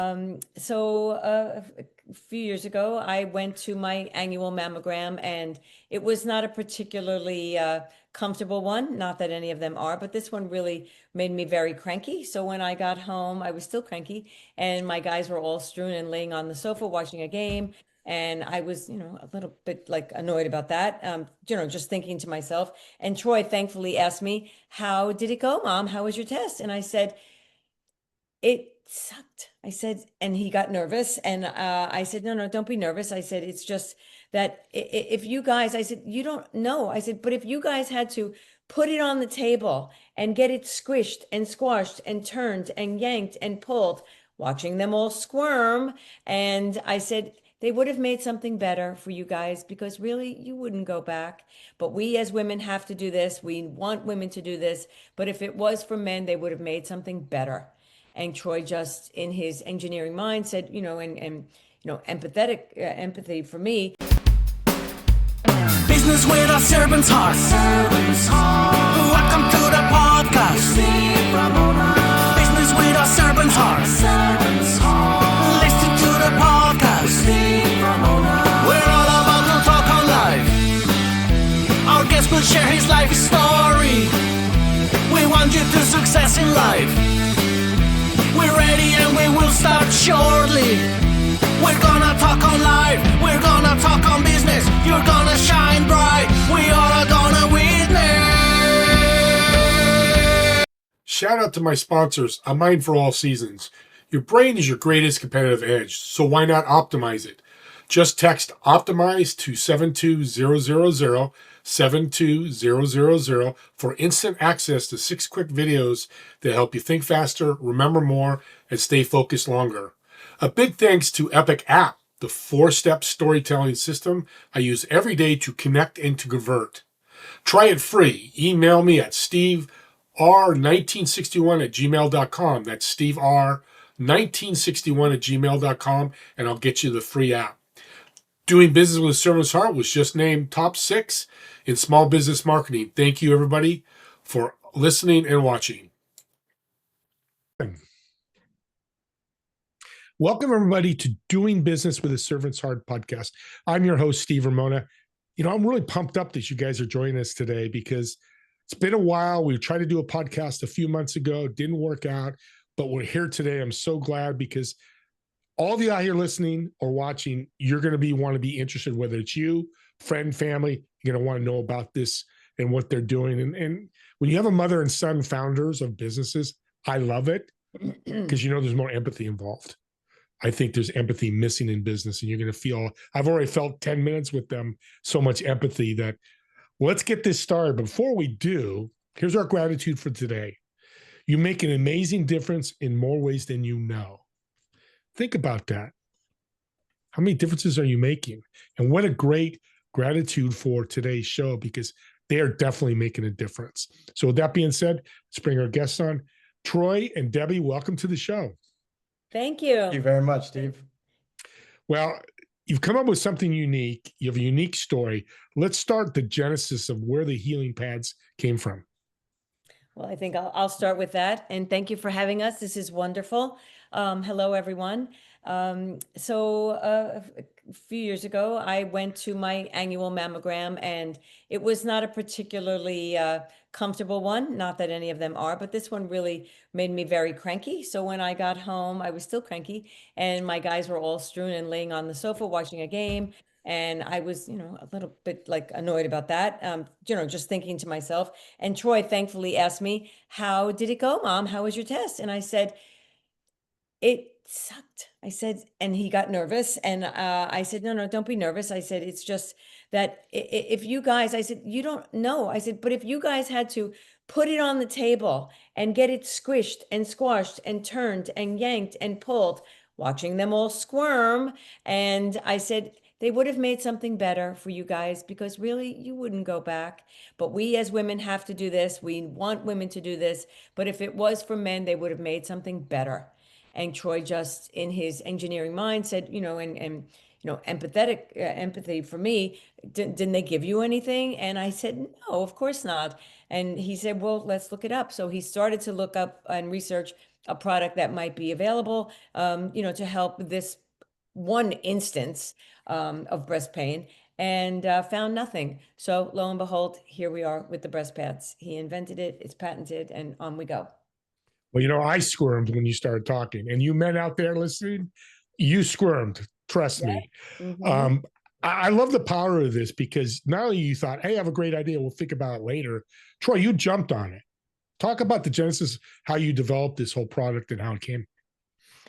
A few years ago, I went to my annual mammogram, and it was not a particularly comfortable one. Not that any of them are, but this one really made me very cranky. So when I got home, I was still cranky, and my guys were all strewn and laying on the sofa watching a game. And I was, a little bit like annoyed about that, just thinking to myself. And Troy thankfully asked me, "How did it go, Mom? How was your test?" And I said, "It sucked." I said, and he got nervous. And I said, "No, no, don't be nervous." I said, "It's just that if you guys," I said, "you don't know." I said, "But if you guys had to put it on the table and get it squished and squashed and turned and yanked and pulled, watching them all squirm." And I said, "They would have made something better for you guys because really you wouldn't go back. But we as women have to do this. We want women to do this. But if it was for men, they would have made something better." And Troy, just in his engineering mind, said, empathetic empathy for me. Business with a servant's heart. Welcome to the podcast. Business with a servant's heart. Listen to the podcast. We're all about to talk on life. Our guest will share his life story. We want you to success in life. We're ready and we will start shortly. We're gonna talk on life. We're gonna talk on business. You're gonna shine bright. We are gonna witness. Shout out to my sponsors, A Mind for All Seasons. Your brain is your greatest competitive edge, so why not optimize it? Just text OPTIMIZE to 72000, 72000 for instant access to 6 quick videos that help you think faster, remember more, and stay focused longer. A big thanks to Epic App, the 4-step storytelling system I use every day to connect and to convert. Try it free. Email me at stever1961@gmail.com. That's stevr1961@gmail.com, and I'll get you the free app. Doing Business with a Servant's Heart was just named top 6 in small business marketing. Thank you, everybody, for listening and watching. Welcome, everybody, to Doing Business with a Servant's Heart podcast. I'm your host, Steve Ramona. I'm really pumped up that you guys are joining us today because it's been a while. We tried to do a podcast a few months ago. Didn't work out, but we're here today. I'm so glad because all of you out here listening or watching, you're going to want to be interested, whether it's you, friend, family, you're going to want to know about this and what they're doing. And when you have a mother and son founders of businesses, I love it because there's more empathy involved. I think there's empathy missing in business, and you're going to feel, I've already felt 10 minutes with them, so much empathy that let's get this started. Before we do, here's our gratitude for today. You make an amazing difference in more ways than you know. Think about that. How many differences are you making? And what a great gratitude for today's show, because they are definitely making a difference. So with that being said, let's bring our guests on. Troy and Debbie, welcome to the show. Thank you. Thank you very much, Steve. Well, you've come up with something unique. You have a unique story. Let's start the genesis of where the healing pads came from. Well, I think I'll start with that. And thank you for having us. This is wonderful. Hello, everyone. A few years ago, I went to my annual mammogram, and it was not a particularly comfortable one. Not that any of them are, but this one really made me very cranky. So when I got home, I was still cranky, and my guys were all strewn and laying on the sofa watching a game. And I was, a little bit like annoyed about that, just thinking to myself. And Troy thankfully asked me, "How did it go, Mom? How was your test?" And I said, "It sucked." I said, and he got nervous. And I said, "No, no, don't be nervous." I said, "It's just that if you guys," I said, "you don't know." I said, "But if you guys had to put it on the table and get it squished and squashed and turned and yanked and pulled, watching them all squirm." And I said, "They would have made something better for you guys because really you wouldn't go back. But we as women have to do this. We want women to do this. But if it was for men, they would have made something better." And Troy, just in his engineering mind, said, empathetic empathy for me. Didn't they give you anything? And I said, "No, of course not." And he said, "Well, let's look it up." So he started to look up and research a product that might be available, to help this one instance of breast pain, and found nothing. So lo and behold, here we are with the breast pads. He invented it, it's patented, and on we go. Well, I squirmed when you started talking, and you men out there listening, you squirmed. Trust me. Mhm. Um, I love the power of this because not only you thought, "Hey, I have a great idea. We'll think about it later." Troy, you jumped on it. Talk about the genesis, how you developed this whole product and how it came.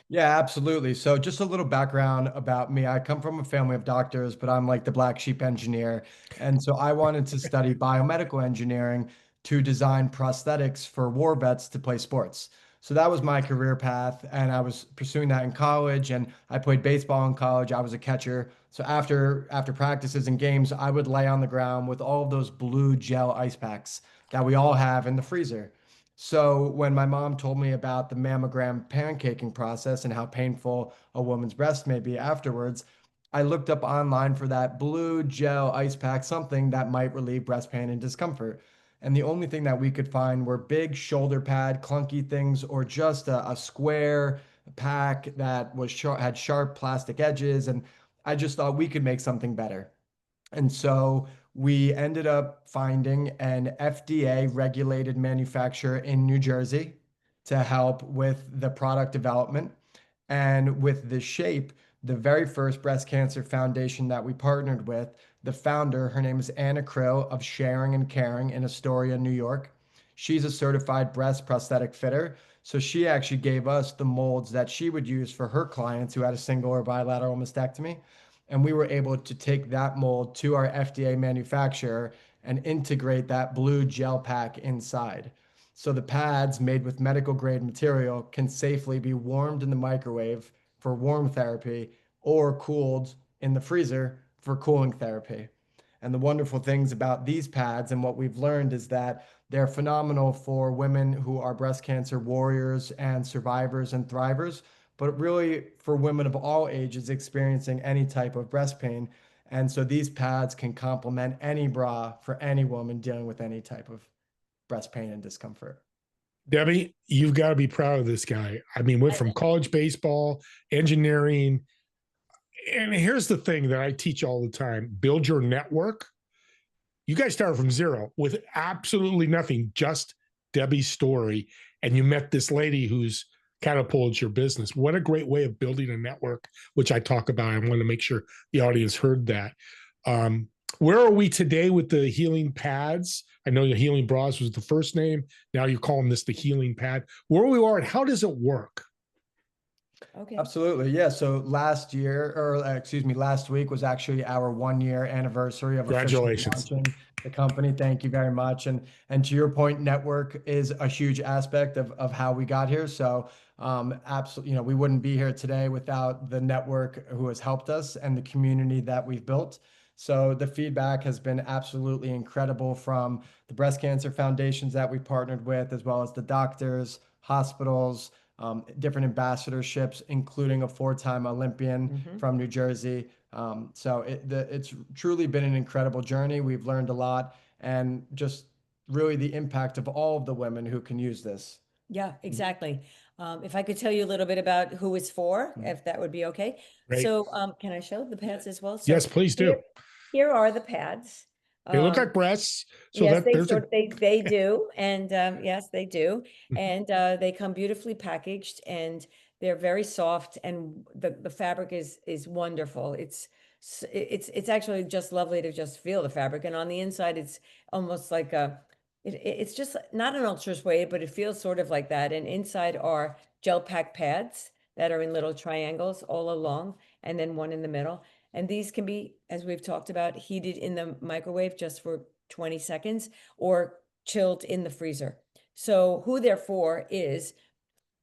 Yeah, absolutely. So, just a little background about me. I come from a family of doctors, but I'm like the black sheep engineer. And so, I wanted to study biomedical engineering to design prosthetics for war vets to play sports. So, that was my career path. And I was pursuing that in college. And I played baseball in college. I was a catcher. So, after practices and games, I would lay on the ground with all of those blue gel ice packs that we all have in the freezer. So when my mom told me about the mammogram pancaking process and how painful a woman's breast may be afterwards, I looked up online for that blue gel ice pack, something that might relieve breast pain and discomfort. And the only thing that we could find were big shoulder pad, clunky things, or just a square pack that was had sharp plastic edges. And I just thought we could make something better. And so we ended up finding an FDA regulated manufacturer in New Jersey to help with the product development. And with the shape, the very first breast cancer foundation that we partnered with, the founder, her name is Anna Krill of Sharing and Caring in Astoria, New York. She's a certified breast prosthetic fitter. So she actually gave us the molds that she would use for her clients who had a single or bilateral mastectomy. And we were able to take that mold to our FDA manufacturer and integrate that blue gel pack inside. So the pads made with medical grade material can safely be warmed in the microwave for warm therapy or cooled in the freezer for cooling therapy. And the wonderful things about these pads and what we've learned is that they're phenomenal for women who are breast cancer warriors and survivors and thrivers, but really for women of all ages experiencing any type of breast pain. And so these pads can complement any bra for any woman dealing with any type of breast pain and discomfort. Debbie, you've got to be proud of this guy. I mean, went I- from college baseball, engineering. And here's the thing that I teach all the time: build your network. You guys started from zero with absolutely nothing, just Debbie's story. And you met this lady who's catapulted your business. What a great way of building a network, which I talk about. I want to make sure the audience heard that. Um, where are we today with the healing pads? I know the healing bras was the first name. Now you're calling this the healing pad. Where we are and how does it work? Okay. Absolutely. Yeah. So last year, or excuse me, last week was actually our 1 year anniversary of officially Congratulations. launching the company. Thank you very much. And to your point, network is a huge aspect of how we got here. So absolutely, we wouldn't be here today without the network who has helped us and the community that we've built. So the feedback has been absolutely incredible from the breast cancer foundations that we partnered with, as well as the doctors, hospitals, different ambassadorships, including a four-time Olympian from New Jersey. So it's truly been an incredible journey. We've learned a lot, and just really the impact of all of the women who can use this. Yeah, exactly. If I could tell you a little bit about who it's for, if that would be okay. Right. So, can I show the pads as well? So Yes, please do. here, here are the pads. They look Um, like breasts. So Yes, that they there's a sort of, they do, and yes, they do, and they come beautifully packaged, and they're very soft, and the fabric is wonderful. It's actually just lovely to just feel the fabric, and on the inside, it's almost like it's just not an ultra suede, but it feels sort of like that. And inside are gel pack pads that are in little triangles all along, and then one in the middle. And these can be, as we've talked about, heated in the microwave just for 20 seconds or chilled in the freezer. So who they're for is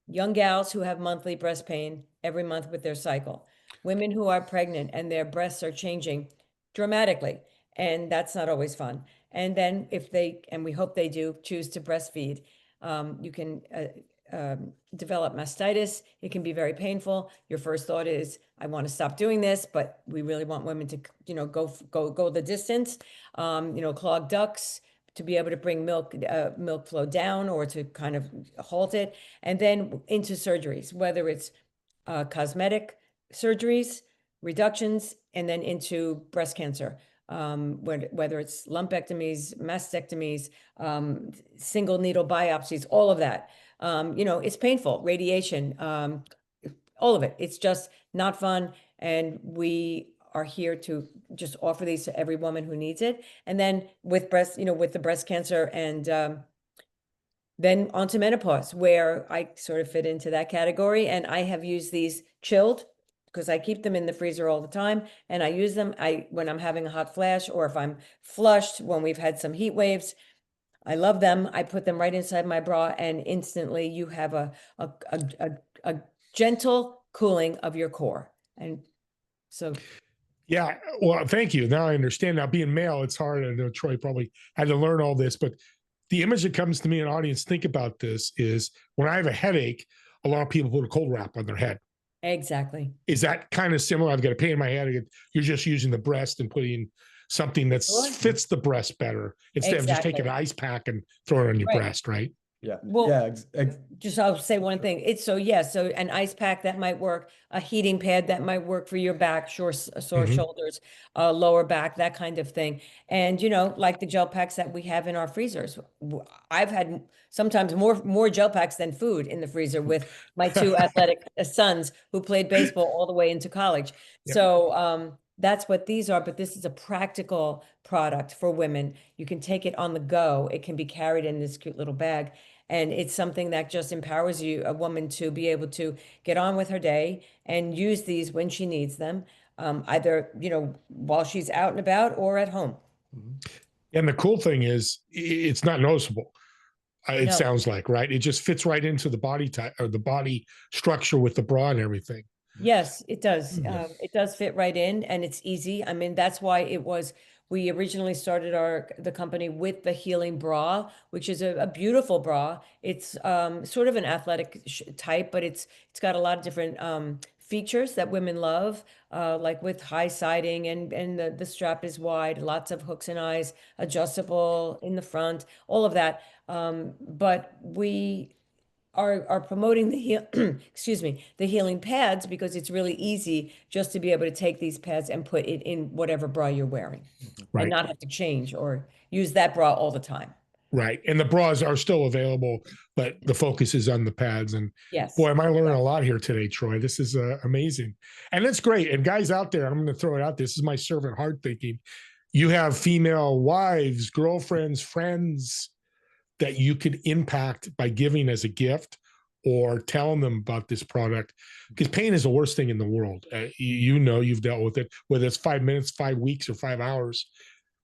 young gals who have monthly breast pain every month with their cycle, women who are pregnant and their breasts are changing dramatically, and that's not always fun. And then if they, and we hope they do, choose to breastfeed, you can develop mastitis. It can be very painful. Your first thought is, I want to stop doing this, but we really want women to, go the distance. Clogged ducts, to be able to bring milk flow down or to kind of halt it, and then into surgeries, whether it's cosmetic surgeries, reductions, and then into breast cancer. Whether it's lumpectomies, mastectomies, single needle biopsies, all of that. It's painful, radiation, all of it. It's just not fun. And we are here to just offer these to every woman who needs it. And then with with the breast cancer and then onto menopause, where I sort of fit into that category. And I have used these chilled because I keep them in the freezer all the time. And I use them when I'm having a hot flash or if I'm flushed, when we've had some heat waves. I love them. I put them right inside my bra, and instantly you have a gentle cooling of your core. And so, Yeah, well, thank you. Now I understand. Now being male, it's hard. I know Troy probably had to learn all this, but the image that comes to me, an audience, think about this, is when I have a headache, a lot of people put a cold wrap on their head. exactly. Is that kind of similar? I've got a pain in my head. You're just using the breast and putting something that Sure. fits the breast better instead of just taking Exactly. an ice pack and throwing it on your Right. breast, right? Yeah. Well, Yeah. just I'll say one thing. So an ice pack that might work, a heating pad that might work for your back, sore Mhm. shoulders, lower back, that kind of thing. And like the gel packs that we have in our freezers. I've had sometimes more gel packs than food in the freezer with my two athletic sons who played baseball all the way into college. Yep. So that's what these are, but this is a practical product for women. You can take it on the go. It can be carried in this cute little bag. And it's something that just empowers a woman to be able to get on with her day and use these when she needs them, either, while she's out and about or at home. And the cool thing is, it's not noticeable. It No. sounds like, right? It just fits right into the body type or the body structure with the bra and everything. Yes, it does. Yeah. It does fit right in, and it's easy. I mean, that's why we originally started the company with the healing bra, which is a beautiful bra. It's sort of an athletic type, but it's got a lot of different features that women love, like with high siding, and the strap is wide, lots of hooks and eyes, adjustable in the front, all of that. But we are promoting excuse me, the healing pads, because it's really easy just to be able to take these pads and put it in whatever bra you're wearing and Right. not have to change or use that bra all the time. Right. And the bras are still available, but the focus is on the pads. And Yes. boy, am I learning a lot here today, Troy. This is amazing. And that's great. And guys out there, I'm going to throw it out. This is my servant heart thinking. You have female wives, girlfriends, friends that you could impact by giving as a gift or telling them about this product, because pain is the worst thing in the world. You've dealt with it, whether it's 5 minutes, 5 weeks, or 5 hours.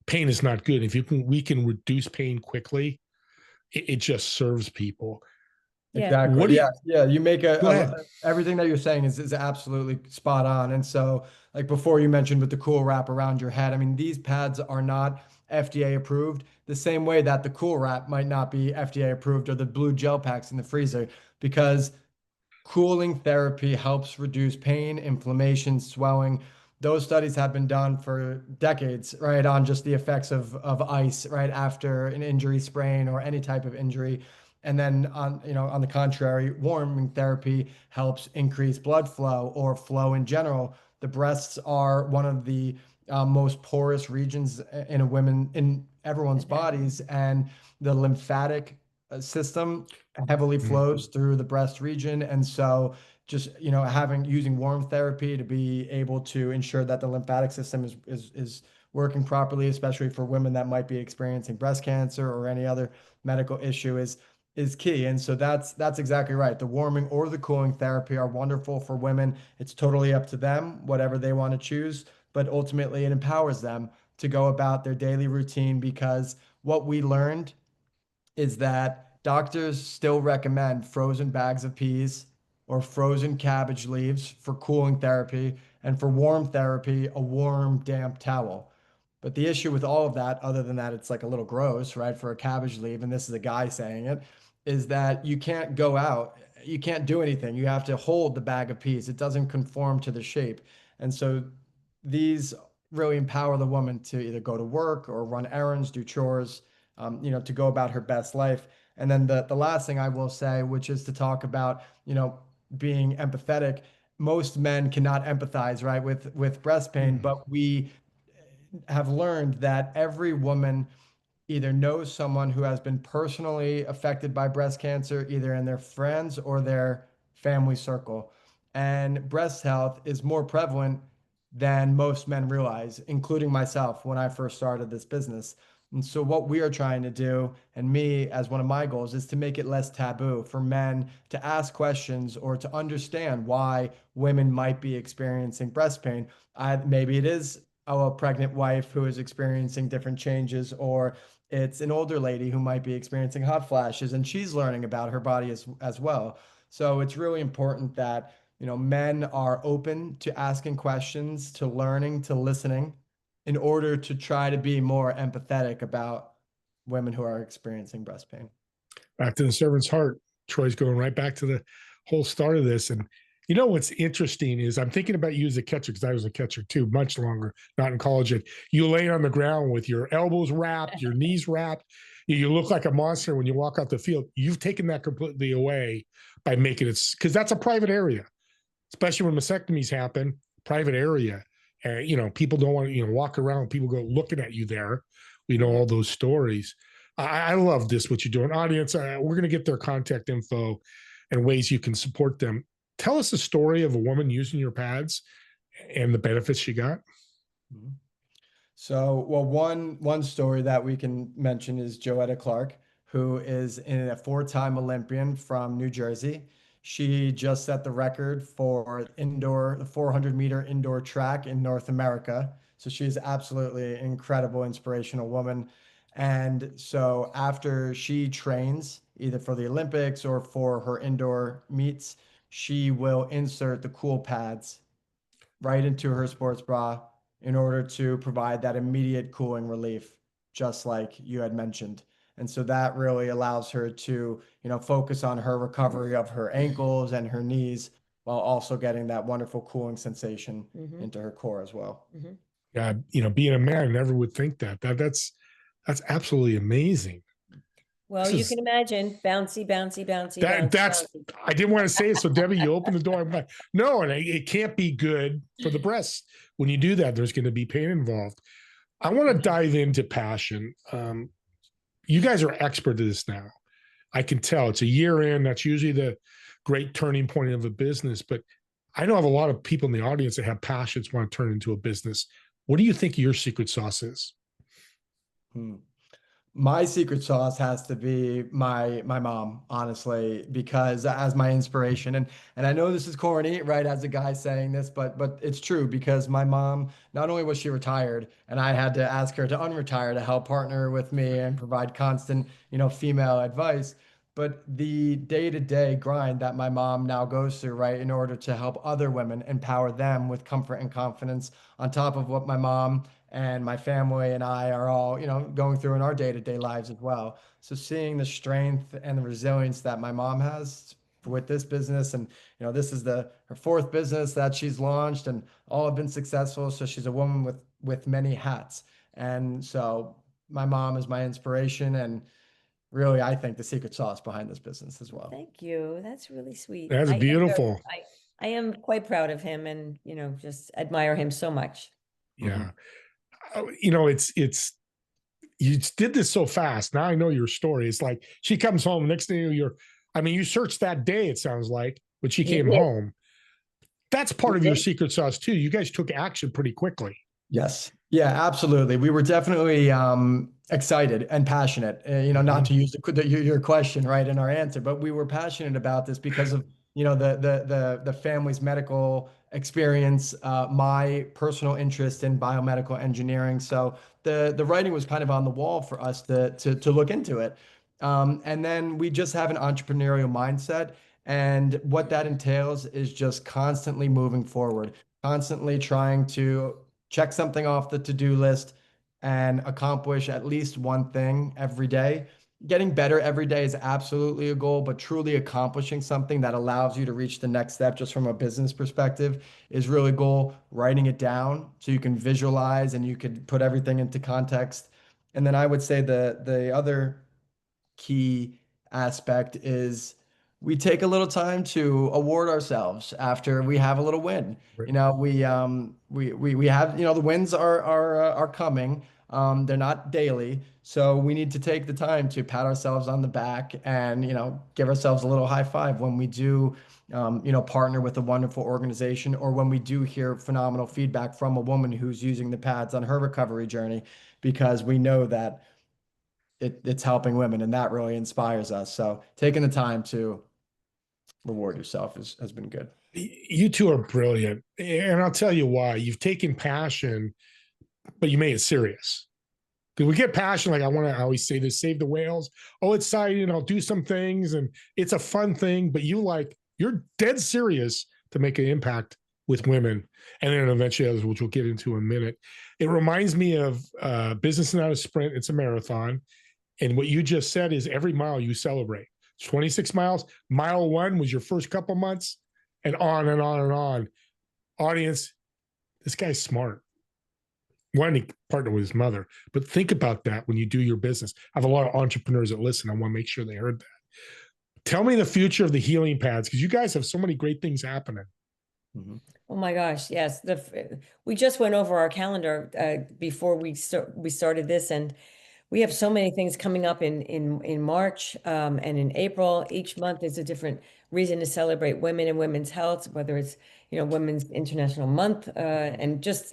Pain is not good. If we can reduce pain quickly, it just serves people. Yeah. Exactly. What do you- Yeah. You make Go ahead. everything that you're saying is absolutely spot on. And so, like before you mentioned with the cool wrap around your head, I mean, these pads are not FDA approved the same way that the cool wrap might not be FDA approved, or the blue gel packs in the freezer, because cooling therapy helps reduce pain, inflammation, swelling. Those studies have been done for decades, right, on just the effects of ice, right, after an injury, sprain, or any type of injury. And then on the contrary, warming therapy helps increase blood flow or flow in general. The breasts are one of the most porous regions in everyone's bodies, and the lymphatic system heavily flows through the breast region. And so just using warm therapy to be able to ensure that the lymphatic system is working properly, especially for women that might be experiencing breast cancer or any other medical issue, is key. And so that's exactly right. The warming or the cooling therapy are wonderful for women. It's totally up to them, whatever they want to choose, but ultimately it empowers them to go about their daily routine, because what we learned is that doctors still recommend frozen bags of peas or frozen cabbage leaves for cooling therapy, and for warm therapy, a warm, damp towel. But the issue with all of that, other than that it's like a little gross, right, for a cabbage leaf, and this is a guy saying it, is that you can't go out, you can't do anything. You have to hold the bag of peas. It doesn't conform to the shape. And so these really empower the woman to either go to work or run errands, do chores, to go about her best life. And then the last thing I will say, which is to talk about, being empathetic. Most men cannot empathize, right, with breast pain, Mm. but we have learned that every woman either knows someone who has been personally affected by breast cancer, either in their friends or their family circle. And breast health is more prevalent than most men realize, including myself when I first started this business. And so, what we are trying to do, and me as one of my goals, is to make it less taboo for men to ask questions or to understand why women might be experiencing breast pain. Maybe it is a pregnant wife who is experiencing different changes, or it's an older lady who might be experiencing hot flashes and she's learning about her body as well. So it's really important that, men are open to asking questions, to learning, to listening in order to try to be more empathetic about women who are experiencing breast pain. Back to the servant's heart. Troy's going right back to the whole start of this. And you know what's interesting is I'm thinking about you as a catcher because I was a catcher too, much longer, not in college. And you lay on the ground with your elbows wrapped, your knees wrapped. You look like a monster when you walk out the field. You've taken that completely away by making it, because that's a private area, especially when mastectomies happen, private area. People don't want to, walk around. People go looking at you there. We know all those stories. I love this, what you're doing. Audience, we're going to get their contact info and ways you can support them. Tell us the story of a woman using your pads and the benefits she got. Mhm. So, well, one story that we can mention is Joetta Clark, who is a four-time Olympian from New Jersey. She just set the record for the 400-meter indoor track in North America. So she's absolutely an incredible, inspirational woman. And so after she trains, either for the Olympics or for her indoor meets, she will insert the cool pads right into her sports bra in order to provide that immediate cooling relief, just like you had mentioned. And so that really allows her to, focus on her recovery of her ankles and her knees while also getting that wonderful cooling sensation into her core as well. Yeah, being a man, I never would think that's absolutely amazing. Well, This you is can imagine bouncy, bouncy, bouncy, that bouncy, that's bouncy. I didn't want to say it. So Debbie, you open the door. I'm like, no, and it can't be good for the breasts. When you do that, there's going to be pain involved. I want to dive into passion. You guys are expert at this now. I can tell it's a year in. That's usually the great turning point of a business. But I know of a lot of people in the audience that have passions want to turn into a business. What do you think your secret sauce is? Hmm. My secret sauce has to be my mom, honestly, because as my inspiration, and I know this is corny, right, as a guy saying this, but it's true because my mom, not only was she retired, and I had to ask her to unretire to help partner with me and provide constant, female advice, but the day-to-day grind that my mom now goes through, right, in order to help other women, empower them with comfort and confidence, on top of what my mom and my family and I are all, going through in our day-to-day lives as well. So seeing the strength and the resilience that my mom has with this business, and this is her fourth business that she's launched, and all have been successful. So she's a woman with many hats, and so my mom is my inspiration, and really, I think the secret sauce behind this business as well. Thank you. That's really sweet. That's beautiful. I am quite proud of him and, just admire him so much. Yeah. It's you did this so fast. Now I know your story. It's like she comes home. Next thing you searched that day, it sounds like, when she came home. That's part of your secret sauce too. You guys took action pretty quickly. Yes. Yeah, absolutely. We were definitely excited and passionate, not to use your question right in our answer, but we were passionate about this because of, the family's medical experience, my personal interest in biomedical engineering. So the writing was kind of on the wall for us to look into it. And then we just have an entrepreneurial mindset. And what that entails is just constantly moving forward, constantly trying to check something off the to-do list and accomplish at least one thing every day. Getting better every day is absolutely a goal, but truly accomplishing something that allows you to reach the next step just from a business perspective is really a goal. Writing it down so you can visualize and you can put everything into context And then I would say the other key aspect is we take a little time to award ourselves after we have a little win. Right. You know, we have, the wins are coming. They're not daily, so we need to take the time to pat ourselves on the back and, give ourselves a little high five when we do, partner with a wonderful organization, or when we do hear phenomenal feedback from a woman who's using the pads on her recovery journey, because we know that it's helping women, and that really inspires us. So taking the time to reward yourself has been good. You two are brilliant. And I'll tell you why. You've taken passion, but you made it serious. Because we get passion, like I always say this, save the whales. Oh, it's exciting. I'll do some things and it's a fun thing, but you're dead serious to make an impact with women. And then eventually others, which we'll get into in a minute. It reminds me of business is not a sprint, it's a marathon. And what you just said is every mile you celebrate. It's 26 miles. Mile 1 was your first couple months, and on and on and on. Audience, this guy's smart. One, he partnered with his mother, but think about that when you do your business. I have a lot of entrepreneurs that listen. I want to make sure they heard that. Tell me the future of the healing pads, because you guys have so many great things happening. Mhm. Oh my gosh, yes. We just went over our calendar before we started this, and we have so many things coming up in March and in April. Each month is a different reason to celebrate women and women's health, whether it's, Women's International Month, and just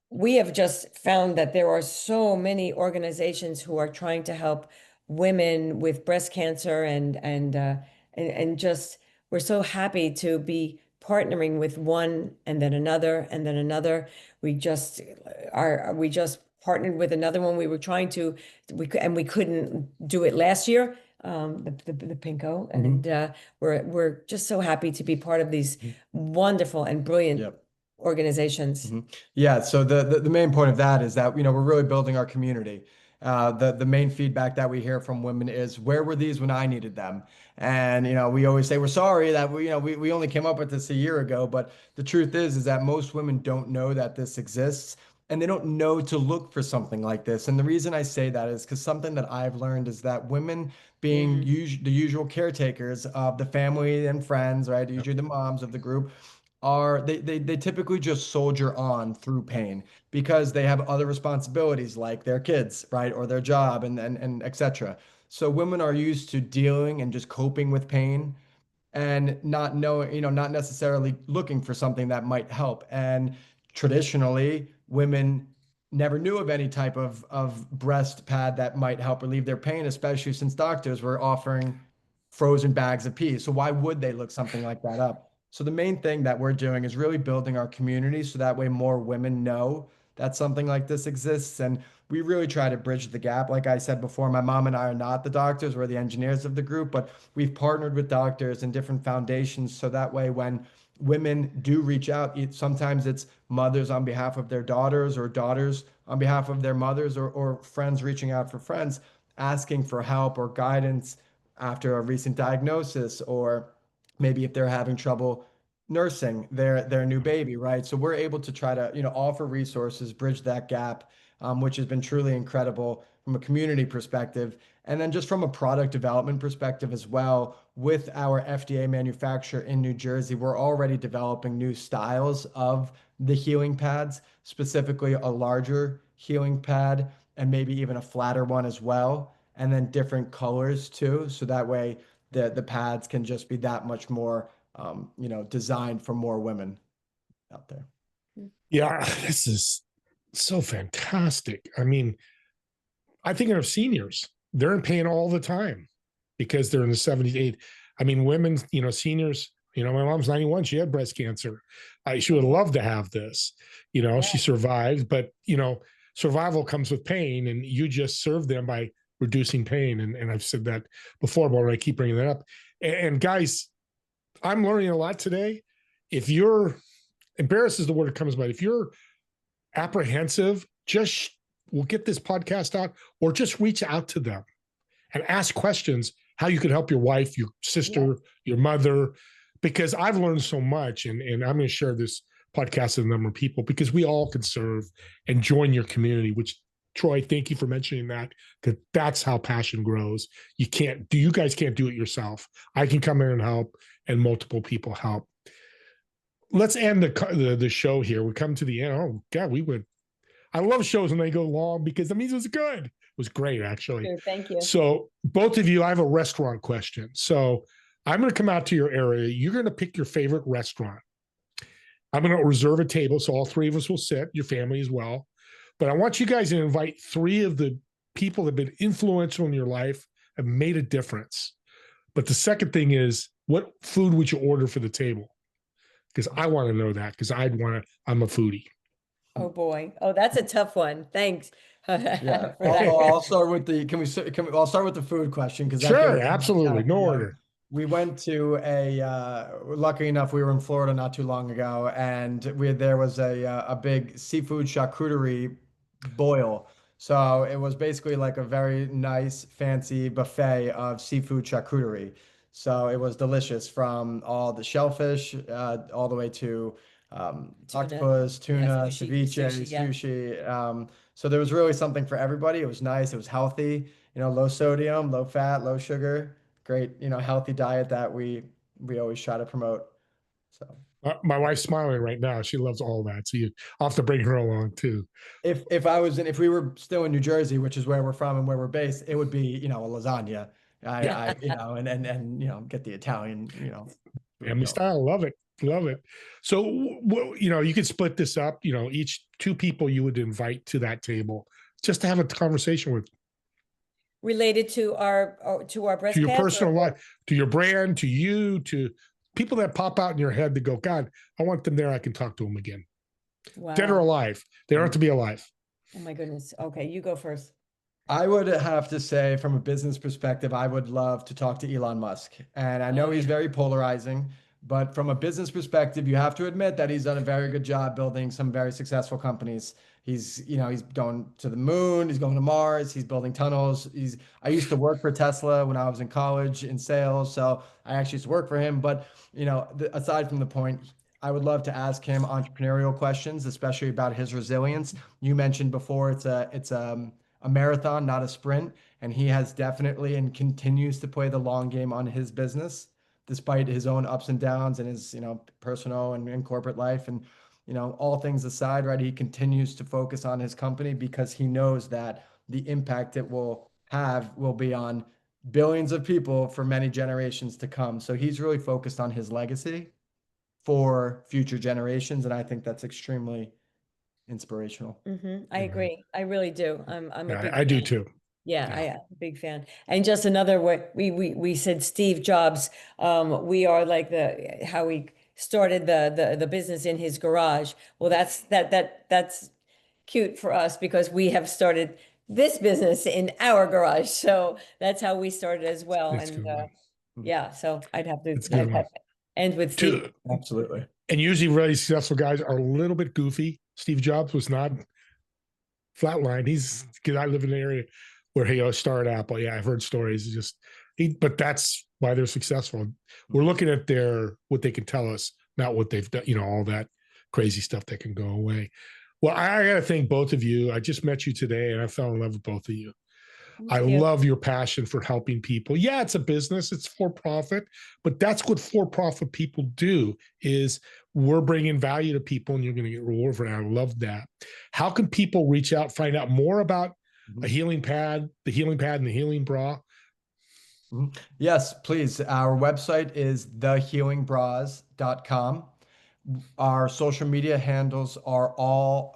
we have just found that there are so many organizations who are trying to help women with breast cancer, and just we're so happy to be partnering with one and then another and then another. We just partnered with another one. We were trying to we couldn't do it last year. The Pinko, and we're just so happy to be part of these wonderful and brilliant Yep. organizations. Yeah, so the main point of that is that, we're really building our community. The main feedback that we hear from women is, where were these when I needed them? And, we always say we're sorry that we only came up with this a year ago, but the truth is that most women don't know that this exists, and they don't know to look for something like this. And the reason I say that is because something that I've learned is that women, being the usual caretakers of the family and friends, right? Usually the moms of the group, they typically just soldier on through pain because they have other responsibilities like their kids, right, or their job, and etc. So women are used to dealing and just coping with pain, and not knowing, not necessarily looking for something that might help. And traditionally, women never knew of any type of breast pad that might help relieve their pain, especially since doctors were offering frozen bags of peas. So why would they look something like that up? So the main thing that we're doing is really building our community so that way more women know that something like this exists. And we really try to bridge the gap. Like I said before, my mom and I are not the doctors, we're the engineers of the group, but we've partnered with doctors and different foundations so that way when women do reach out, sometimes it's mothers on behalf of their daughters, or daughters on behalf of their mothers, or friends reaching out for friends, asking for help or guidance after a recent diagnosis, or maybe if they're having trouble nursing their new baby, right? So we're able to try to, offer resources, bridge that gap, which has been truly incredible from a community perspective. And then just from a product development perspective as well, with our FDA manufacturer in New Jersey, we're already developing new styles of the healing pads, specifically a larger healing pad and maybe even a flatter one as well, and then different colors too. So that way the pads can just be that much more, designed for more women out there. Yeah, this is so fantastic. I mean, I think of seniors, they're in pain all the time because they're in the 70s, 80s. I mean, women, seniors, my mom's 91, she had breast cancer. She would love to have this, she survived, but, survival comes with pain, and you just serve them by reducing pain. And I've said that before, but I keep bringing that up. And guys, I'm learning a lot today. If you're embarrassed is the word that comes by, if you're apprehensive, we'll get this podcast out, or just reach out to them and ask questions how you could help your wife, your sister, your mother, because I've learned so much, and I'm going to share this podcast with a number of people because we all can serve and join your community, which Troy, thank you for mentioning that, because that's how passion grows. You guys can't do it yourself. I can come in and help, and multiple people help. Let's end the show here. We come to the end. Oh God, I love shows when they go long because that means it was good. It was great, actually. Sure, thank you. So both of you, I have a restaurant question. So I'm going to come out to your area. You're going to pick your favorite restaurant. I'm going to reserve a table so all three of us will sit, your family as well. But I want you guys to invite three of the people that have been influential in your life, have made a difference. But the second thing is, what food would you order for the table? Because I want to know that, because I'm a foodie. Oh boy. Oh, that's a tough one. Thanks. Yeah, for that. I'll start with I'll start with the food question because Sure, absolutely, no order. We went to lucky enough, we were in Florida not too long ago, and there was a big seafood charcuterie boil. So it was basically like a very nice, fancy buffet of seafood charcuterie. So it was delicious, from all the shellfish, all the way to octopus, tuna, ceviche, yeah. sushi. So there was really something for everybody. It was nice. It was healthy. Low sodium, low fat, low sugar. Great, healthy diet that we always try to promote. So my wife's smiling right now. She loves all that. So I'll have to bring her along too. If we were still in New Jersey, which is where we're from and where we're based, it would be, a lasagna. And get the Italian, family style. Love it. Love it. So, you could split this up, each two people you would invite to that table just to have a conversation with. Related to our breast to your cancer, personal life, to your brand, to you, to people that pop out in your head that go, God, I want them there. I can talk to them again. Wow. Dead or alive. They don't have to be alive. Oh my goodness. Okay, you go first. I would have to say, from a business perspective, I would love to talk to Elon Musk. And I know he's very polarizing, but from a business perspective, you have to admit that he's done a very good job building some very successful companies. He's going to the moon, he's going to Mars, he's building tunnels. I used to work for Tesla when I was in college in sales, so I actually used to work for him. But, aside from the point, I would love to ask him entrepreneurial questions, especially about his resilience. You mentioned before it's a marathon, not a sprint, and he has definitely and continues to play the long game on his business, despite his own ups and downs and his personal and corporate life. And all things aside, right, he continues to focus on his company because he knows that the impact it will have will be on billions of people for many generations to come. So he's really focused on his legacy for future generations, and I think that's extremely inspirational. I agree. I really do. I'm a big I do fan. too. Yeah, I am a big fan. And just another way, we said Steve Jobs. We are like how we started the business in his garage. Well, that's cute for us because we have started this business in our garage. So that's how we started as well. That's And good. yeah, so I'd have to Good. end with Steve. Absolutely. And usually really successful guys are a little bit goofy. Steve Jobs was not flatline. He's, because I live in an area where he started Apple. Yeah, I've heard stories. But that's why they're successful. We're looking at what they can tell us, not what they've done, all that crazy stuff that can go away. Well, I got to thank both of you. I just met you today and I fell in love with both of you. I love your passion for helping people. Yeah, it's a business, it's for profit, but that's what for-profit people do, is we're bringing value to people and you're going to get reward for it. I love that. How can people reach out, find out more about a healing pad, the healing pad and the healing bra? Yes, please. Our website is thehealingbras.com. Our social media handles are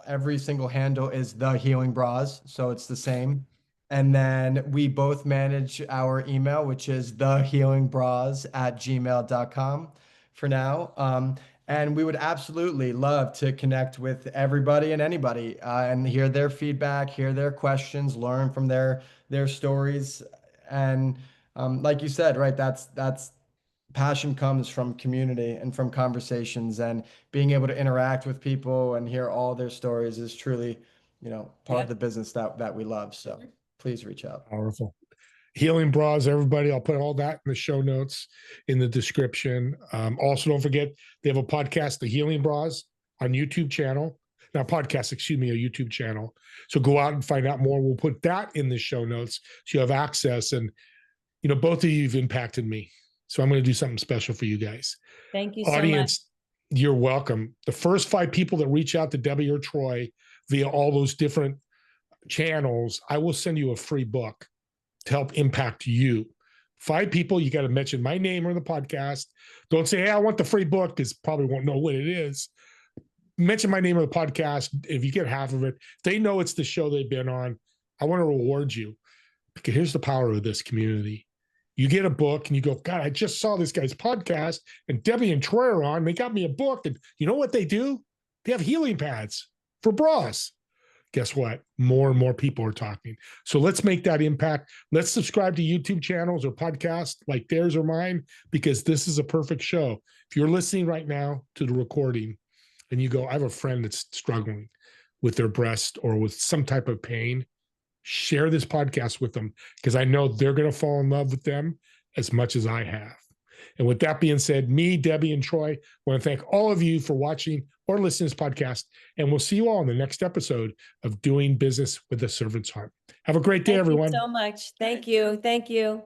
every single handle is The Healing Bras, so it's the same. And then we both manage our email, which is thehealingbras@gmail.com for now. And we would absolutely love to connect with everybody and anybody and hear their feedback, hear their questions, learn from their stories. And like you said, right, that's passion comes from community and from conversations, and being able to interact with people and hear all their stories is truly, part of the business that we love. So please reach out. Powerful. Healing Bras, everybody. I'll put all that in the show notes in the description. Also, don't forget, they have a podcast, The Healing Bras, on YouTube channel. not podcast, excuse me, a YouTube channel. So go out and find out more. We'll put that in the show notes so you have access. And, you know, both of you have impacted me. So I'm going to do something special for you guys. Thank you so much. Audience, you're welcome. The first 5 people that reach out to Debbie or Troy via all those different channels, I will send you a free book to help impact you. 5 people, you got to mention my name or the podcast. Don't say, hey, I want the free book, because probably won't know what it is. Mention my name or the podcast. If you get half of it, they know it's the show they've been on. I want to reward you, because here's the power of this community. You get a book and you go, God, I just saw this guy's podcast and Debbie and Troy are on. They got me a book. And you know what they do? They have healing pads for bras. Guess what? More and more people are talking. So let's make that impact. Let's subscribe to YouTube channels or podcasts like theirs or mine, because this is a perfect show. If you're listening right now to the recording and you go, I have a friend that's struggling with their breast or with some type of pain, share this podcast with them, because I know they're going to fall in love with them as much as I have. And with that being said, me, Debbie, and Troy want to thank all of you for watching or listening to this podcast. And we'll see you all in the next episode of Doing Business with a Servant's Heart. Have a great day, everyone. Thank you so much. Thank you. Thank you.